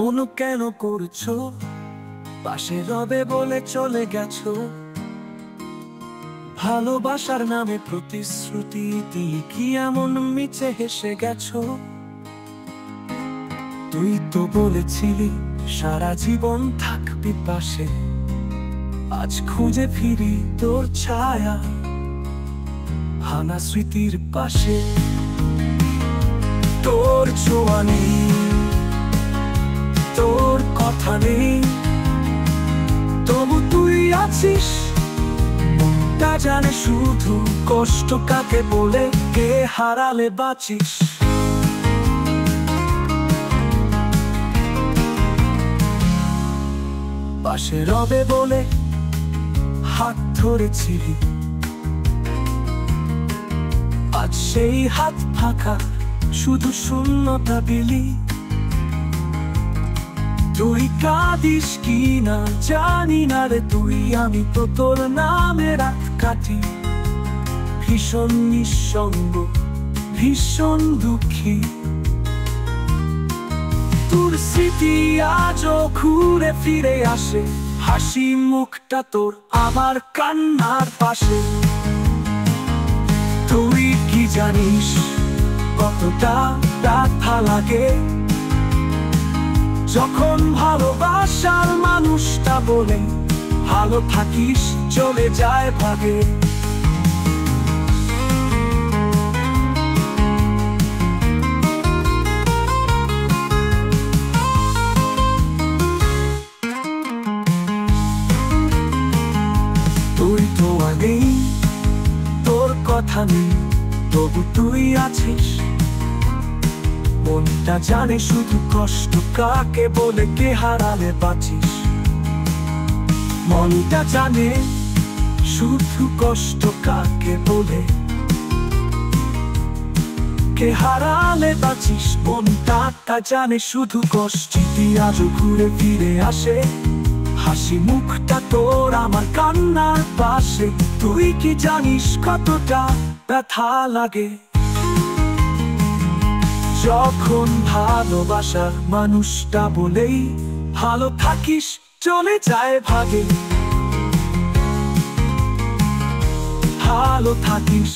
এমন কেন করছো? পাশে রবে বলে চলে গেছো। ভালোবাসার নামে প্রতিশ্রুতি দিয়ে কি এমন মিছে হেসে গেছো? তুই তো বলেছিলি সারা জীবন থাকবি পাশে। আজ খুঁজে ফিরি তোর ছায়া ভাঙা স্মৃতির পাশে। তোর ছোঁয়া নেই, তোর কথা নেই, তবু তুই আছিস। মনটা জানে শুধু কষ্ট কাকে বলে, কে হারালে বাঁচিস। পাশে রবে বলে হাত ধরেছিলি, আজ সেই হাত ফাঁকা, শুধু শূন্যতা দিলি। তুই কাঁদিস কি না জানি না রে, তুই আমি তো তোর নামে রাত কাটি। ভীষণ নিঃসঙ্গ, ভীষণ দুঃখী। তোর স্মৃতি আজও ঘুরে ফিরে আসে, হাসি মুখটা তোর আমার কান্নার পাশে। তুই কি জানিস কতটা ব্যথা লাগে যখন ভালোবাসার মানুষটা বলে ভালো থাকিস চলে যায় ভাগে। তুই তো আগেই, তোর কথা নেই, তবু তুই আছিস। মনটা জানে শুধু কষ্ট কাকে বলে, কে হারালে বাঁচিস। মনটা জানে শুধু কষ্ট কাকে বলে, কে হারালে বাঁচিস। মনটা জানে শুধু কষ্ট, আজও ঘুরে ফিরে আসে, হাসি মুখটা তোর আমার কান্নার পাশে। তুই কি জানিস কতটা ব্যথা লাগে যখন ভালোবাসার মানুষটা বলেই ভালো থাকিস চলে যায় ভাগে। ভালো থাকিস।